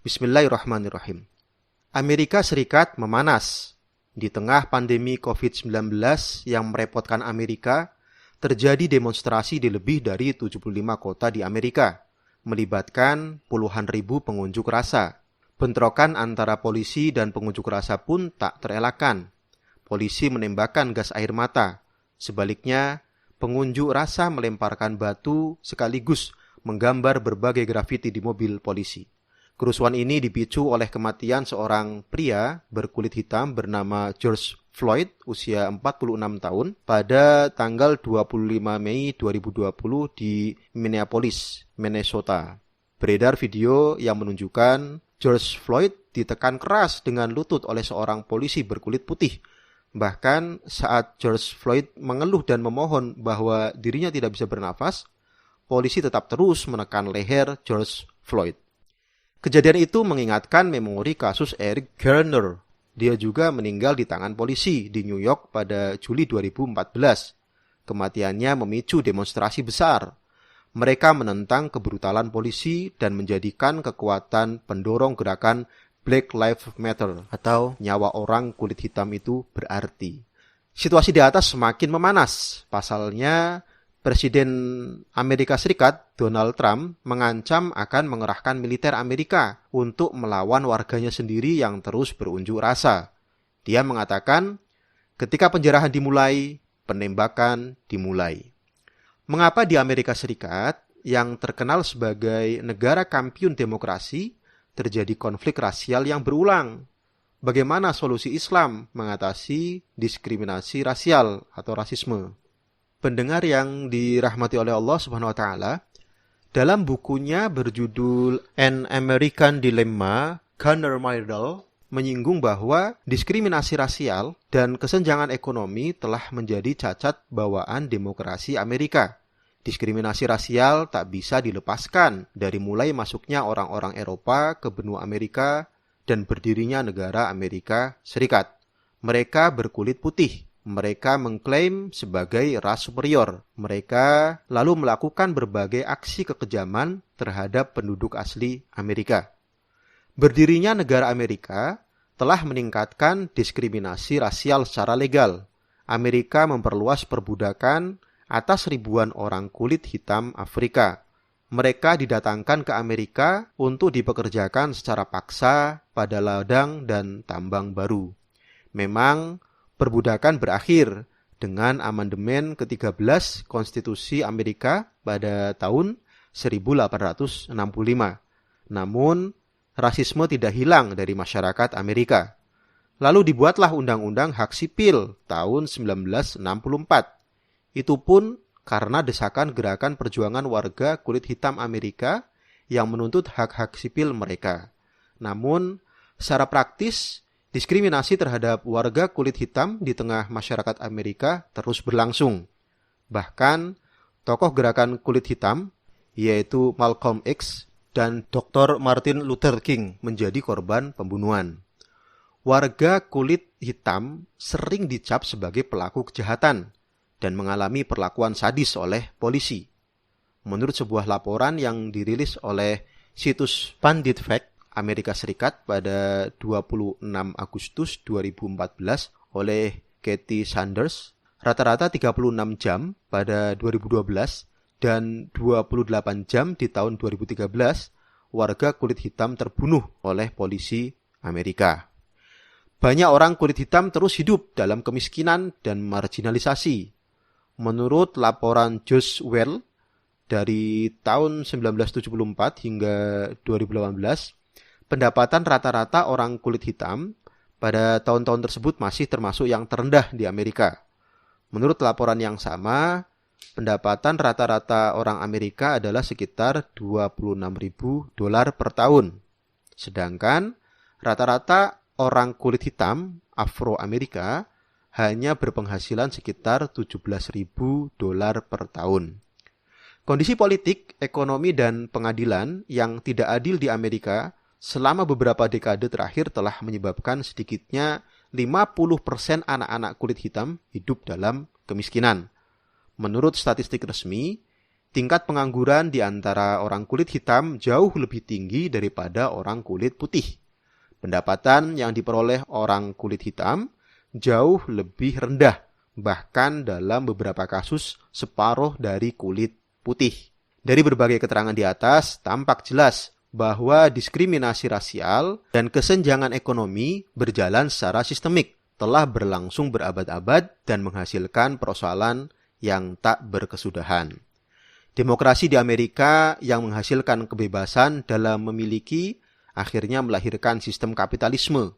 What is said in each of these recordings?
Bismillahirrahmanirrahim. Amerika Serikat memanas. Di tengah pandemi COVID-19 yang merepotkan Amerika, terjadi demonstrasi di lebih dari 75 kota di Amerika, melibatkan puluhan ribu pengunjuk rasa. Bentrokan antara polisi dan pengunjuk rasa pun tak terelakkan. Polisi menembakkan gas air mata. Sebaliknya, pengunjuk rasa melemparkan batu sekaligus menggambar berbagai grafiti di mobil polisi. Kerusuhan ini dipicu oleh kematian seorang pria berkulit hitam bernama George Floyd, usia 46 tahun, pada tanggal 25 Mei 2020 di Minneapolis, Minnesota. Beredar video yang menunjukkan George Floyd ditekan keras dengan lutut oleh seorang polisi berkulit putih. Bahkan saat George Floyd mengeluh dan memohon bahwa dirinya tidak bisa bernafas, polisi tetap terus menekan leher George Floyd. Kejadian itu mengingatkan memori kasus Eric Garner. Dia juga meninggal di tangan polisi di New York pada Juli 2014. Kematiannya memicu demonstrasi besar. Mereka menentang kebrutalan polisi dan menjadikan kekuatan pendorong gerakan Black Lives Matter atau nyawa orang kulit hitam itu berarti. Situasi di atas semakin memanas. Pasalnya, Presiden Amerika Serikat, Donald Trump, mengancam akan mengerahkan militer Amerika untuk melawan warganya sendiri yang terus berunjuk rasa. Dia mengatakan, ketika penjarahan dimulai, penembakan dimulai. Mengapa di Amerika Serikat, yang terkenal sebagai negara kampiun demokrasi, terjadi konflik rasial yang berulang? Bagaimana solusi Islam mengatasi diskriminasi rasial atau rasisme? Pendengar yang dirahmati oleh Allah Subhanahu wa taala, dalam bukunya berjudul An American Dilemma, Gunnar Myrdal menyinggung bahwa diskriminasi rasial dan kesenjangan ekonomi telah menjadi cacat bawaan demokrasi Amerika. Diskriminasi rasial tak bisa dilepaskan dari mulai masuknya orang-orang Eropa ke benua Amerika dan berdirinya negara Amerika Serikat. Mereka berkulit putih. Mereka mengklaim sebagai ras superior. Mereka lalu melakukan berbagai aksi kekejaman terhadap penduduk asli Amerika. Berdirinya negara Amerika telah meningkatkan diskriminasi rasial secara legal. Amerika memperluas perbudakan atas ribuan orang kulit hitam Afrika. Mereka didatangkan ke Amerika untuk dipekerjakan secara paksa pada ladang dan tambang baru. Memang, perbudakan berakhir dengan amandemen ke-13 Konstitusi Amerika pada tahun 1865. Namun, rasisme tidak hilang dari masyarakat Amerika. Lalu dibuatlah Undang-Undang Hak Sipil tahun 1964. Itu pun karena desakan gerakan perjuangan warga kulit hitam Amerika yang menuntut hak-hak sipil mereka. Namun, secara praktis, diskriminasi terhadap warga kulit hitam di tengah masyarakat Amerika terus berlangsung. Bahkan, tokoh gerakan kulit hitam, yaitu Malcolm X dan Dr. Martin Luther King menjadi korban pembunuhan. Warga kulit hitam sering dicap sebagai pelaku kejahatan dan mengalami perlakuan sadis oleh polisi. Menurut sebuah laporan yang dirilis oleh situs Pandit Fact, Amerika Serikat pada 26 Agustus 2014 oleh Kathy Sanders, rata-rata 36 jam pada 2012 dan 28 jam di tahun 2013, warga kulit hitam terbunuh oleh polisi Amerika. Banyak orang kulit hitam terus hidup dalam kemiskinan dan marginalisasi. Menurut laporan Josh Well dari tahun 1974 hingga 2018, pendapatan rata-rata orang kulit hitam pada tahun-tahun tersebut masih termasuk yang terendah di Amerika. Menurut laporan yang sama, pendapatan rata-rata orang Amerika adalah sekitar $26.000 per tahun. Sedangkan rata-rata orang kulit hitam Afro-Amerika hanya berpenghasilan sekitar $17.000 per tahun. Kondisi politik, ekonomi, dan pengadilan yang tidak adil di Amerika selama beberapa dekade terakhir telah menyebabkan sedikitnya 50% anak-anak kulit hitam hidup dalam kemiskinan. Menurut statistik resmi, tingkat pengangguran di antara orang kulit hitam jauh lebih tinggi daripada orang kulit putih. Pendapatan yang diperoleh orang kulit hitam jauh lebih rendah, bahkan dalam beberapa kasus separuh dari kulit putih. Dari berbagai keterangan di atas, tampak jelas bahwa diskriminasi rasial dan kesenjangan ekonomi berjalan secara sistemik, telah berlangsung berabad-abad dan menghasilkan persoalan yang tak berkesudahan. Demokrasi di Amerika yang menghasilkan kebebasan dalam memiliki akhirnya melahirkan sistem kapitalisme.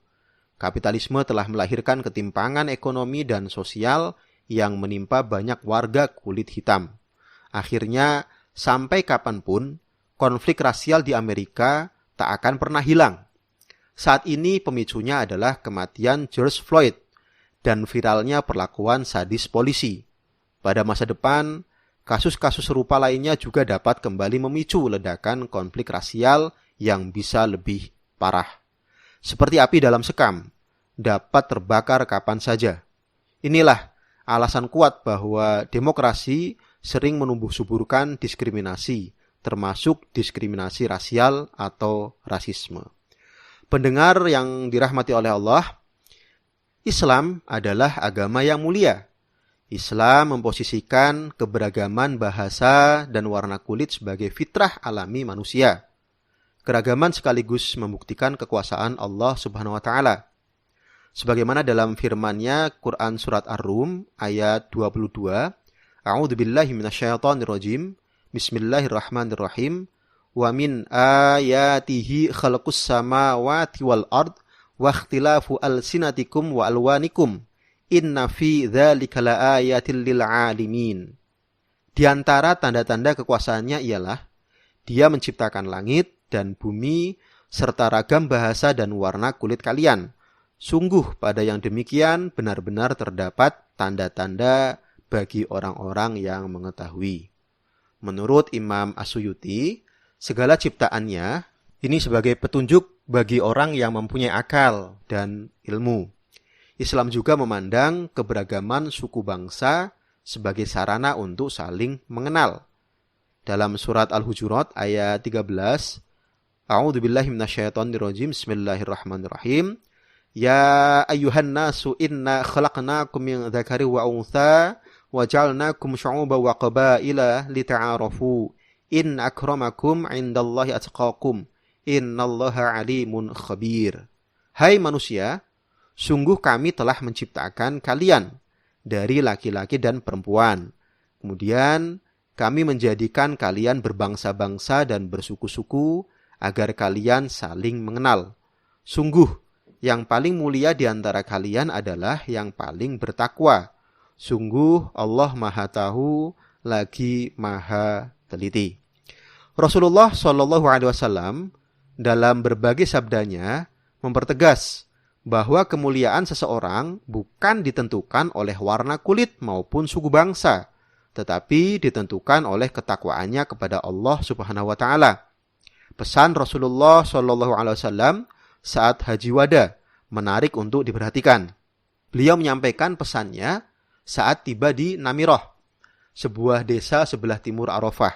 Kapitalisme telah melahirkan ketimpangan ekonomi dan sosial yang menimpa banyak warga kulit hitam. Akhirnya, sampai kapanpun, konflik rasial di Amerika tak akan pernah hilang. Saat ini pemicunya adalah kematian George Floyd dan viralnya perlakuan sadis polisi. Pada masa depan, kasus-kasus serupa lainnya juga dapat kembali memicu ledakan konflik rasial yang bisa lebih parah. Seperti api dalam sekam, dapat terbakar kapan saja. Inilah alasan kuat bahwa demokrasi sering menumbuh suburkan diskriminasi, termasuk diskriminasi rasial atau rasisme. Pendengar yang dirahmati oleh Allah, Islam adalah agama yang mulia. Islam memposisikan keberagaman bahasa dan warna kulit sebagai fitrah alami manusia. Keragaman sekaligus membuktikan kekuasaan Allah Subhanahu wa Ta'ala. Sebagaimana dalam firman-Nya Quran surat Ar-Rum ayat 22, A'udzubillahi minasyaitonirrajim. Bismillahirrahmanirrahim. Wa min ayatihi khalqus samawati wal ard wa ikhtilafu alsinatikum wa alwanikum. Inna fi dzalika laayatil lil alimin. Di antara tanda-tanda kekuasaannya ialah Dia menciptakan langit dan bumi serta ragam bahasa dan warna kulit kalian. Sungguh pada yang demikian benar-benar terdapat tanda-tanda bagi orang-orang yang mengetahui. Menurut Imam As-Suyuti, segala ciptaannya ini sebagai petunjuk bagi orang yang mempunyai akal dan ilmu. Islam juga memandang keberagaman suku bangsa sebagai sarana untuk saling mengenal. Dalam surat Al-Hujurat ayat 13, A'udzubillahi minasyaitonirrajim. Bismillahirrahmanirrahim. Ya ayyuhan nasu inna khalaqnakum min dzakari wa untha wa ja'alnakum syu'uban wa qabaila lita'arafu. In akramakum 'indallahi atqakum. Innallaha 'alimun khabir. Hai manusia, sungguh kami telah menciptakan kalian dari laki-laki dan perempuan. Kemudian kami menjadikan kalian berbangsa-bangsa dan bersuku-suku agar kalian saling mengenal. Sungguh, yang paling mulia di antara kalian adalah yang paling bertakwa. Sungguh Allah Maha Tahu lagi Maha Teliti. Rasulullah SAW dalam berbagai sabdanya mempertegas bahwa kemuliaan seseorang bukan ditentukan oleh warna kulit maupun suku bangsa, tetapi ditentukan oleh ketakwaannya kepada Allah Subhanahu wa Ta'ala. Pesan Rasulullah SAW saat Haji Wada menarik untuk diperhatikan. Beliau menyampaikan pesannya saat tiba di Namirah, sebuah desa sebelah timur Arafah.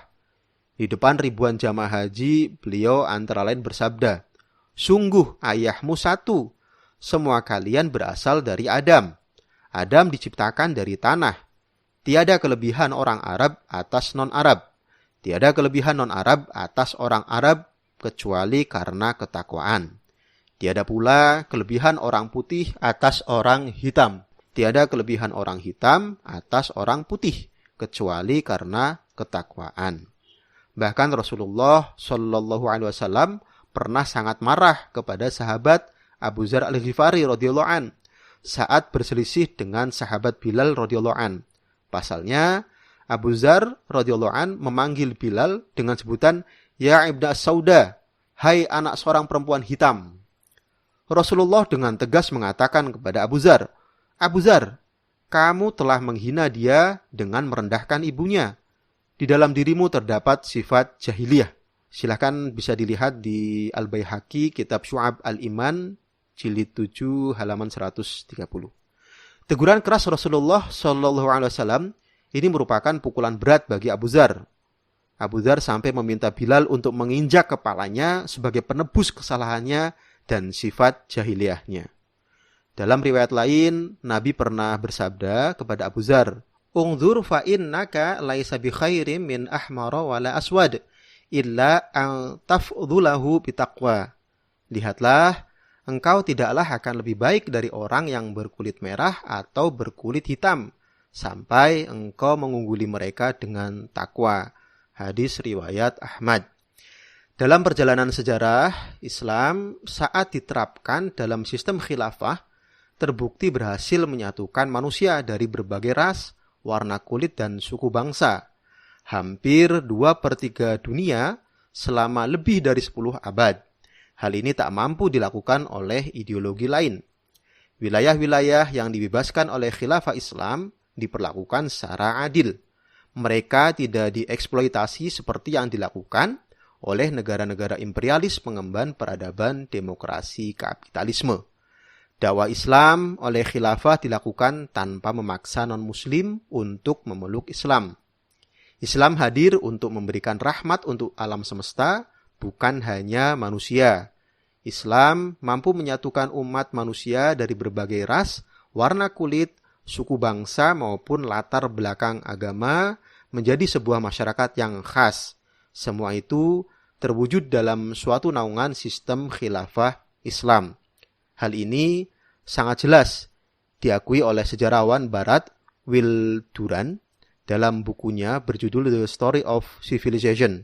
Di depan ribuan jamaah haji, beliau antara lain bersabda, "Sungguh ayahmu satu, semua kalian berasal dari Adam. Adam diciptakan dari tanah. Tiada kelebihan orang Arab atas non-Arab. Tiada kelebihan non-Arab atas orang Arab kecuali karena ketakwaan. Tiada pula kelebihan orang putih atas orang hitam. Tiada kelebihan orang hitam atas orang putih kecuali karena ketakwaan." Bahkan Rasulullah SAW pernah sangat marah kepada sahabat Abu Dzar Al-Ghifari radhiyallahu an saat berselisih dengan sahabat Bilal radhiyallahu an. Pasalnya, Abu Dzar radhiyallahu an memanggil Bilal dengan sebutan "Ya Ibna Sauda", hai anak seorang perempuan hitam. Rasulullah dengan tegas mengatakan kepada Abu Dzar, "Abu Dzar, kamu telah menghina dia dengan merendahkan ibunya. Di dalam dirimu terdapat sifat jahiliyah." Silahkan bisa dilihat di Al-Baihaqi, Kitab Syu'ab Al-Iman, Jilid 7, halaman 130. Teguran keras Rasulullah SAW ini merupakan pukulan berat bagi Abu Dzar. Abu Dzar sampai meminta Bilal untuk menginjak kepalanya sebagai penebus kesalahannya dan sifat jahiliyahnya. Dalam riwayat lain, Nabi pernah bersabda kepada Abu Dzar, "Ungdzur fa innaka laisa bi khairin min ahmara wala aswad illa an tafdhulahu bitaqwa." Lihatlah, engkau tidaklah akan lebih baik dari orang yang berkulit merah atau berkulit hitam, sampai engkau mengungguli mereka dengan takwa. Hadis riwayat Ahmad. Dalam perjalanan sejarah, Islam saat diterapkan dalam sistem khilafah, terbukti berhasil menyatukan manusia dari berbagai ras, warna kulit, dan suku bangsa. Hampir 2/3 dunia selama lebih dari 10 abad. Hal ini tak mampu dilakukan oleh ideologi lain. Wilayah-wilayah yang dibebaskan oleh khilafah Islam diperlakukan secara adil. Mereka tidak dieksploitasi seperti yang dilakukan oleh negara-negara imperialis pengemban peradaban demokrasi kapitalisme. Dakwah Islam oleh khilafah dilakukan tanpa memaksa non-muslim untuk memeluk Islam. Islam hadir untuk memberikan rahmat untuk alam semesta, bukan hanya manusia. Islam mampu menyatukan umat manusia dari berbagai ras, warna kulit, suku bangsa maupun latar belakang agama menjadi sebuah masyarakat yang khas. Semua itu terwujud dalam suatu naungan sistem khilafah Islam. Hal ini sangat jelas diakui oleh sejarawan Barat Will Durant dalam bukunya berjudul The Story of Civilization.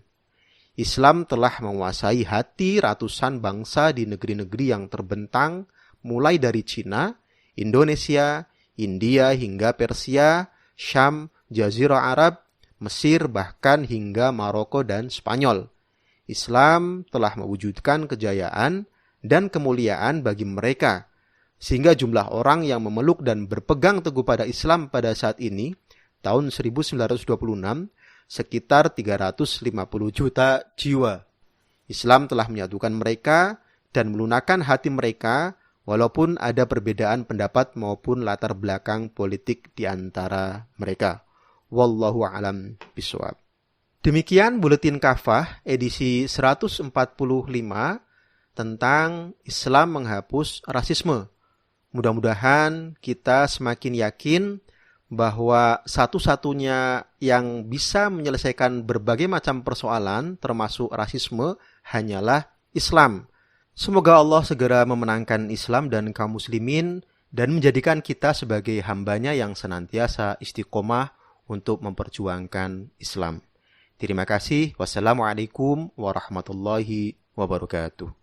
Islam telah menguasai hati ratusan bangsa di negeri-negeri yang terbentang, mulai dari Cina, Indonesia, India hingga Persia, Syam, Jazirah Arab, Mesir, bahkan hingga Maroko dan Spanyol. Islam telah mewujudkan kejayaan dan kemuliaan bagi mereka, sehingga jumlah orang yang memeluk dan berpegang teguh pada Islam pada saat ini, tahun 1926, sekitar 350 juta jiwa. Islam telah menyatukan mereka dan melunakkan hati mereka walaupun ada perbedaan pendapat maupun latar belakang politik di antara mereka. Wallahu a'lam bishawab. Demikian Buletin Kafah edisi 145 tentang Islam menghapus rasisme. Mudah-mudahan kita semakin yakin bahwa satu-satunya yang bisa menyelesaikan berbagai macam persoalan termasuk rasisme hanyalah Islam. Semoga Allah segera memenangkan Islam dan kaum muslimin dan menjadikan kita sebagai hambanya yang senantiasa istiqomah untuk memperjuangkan Islam. Terima kasih. Wassalamualaikum warahmatullahi wabarakatuh.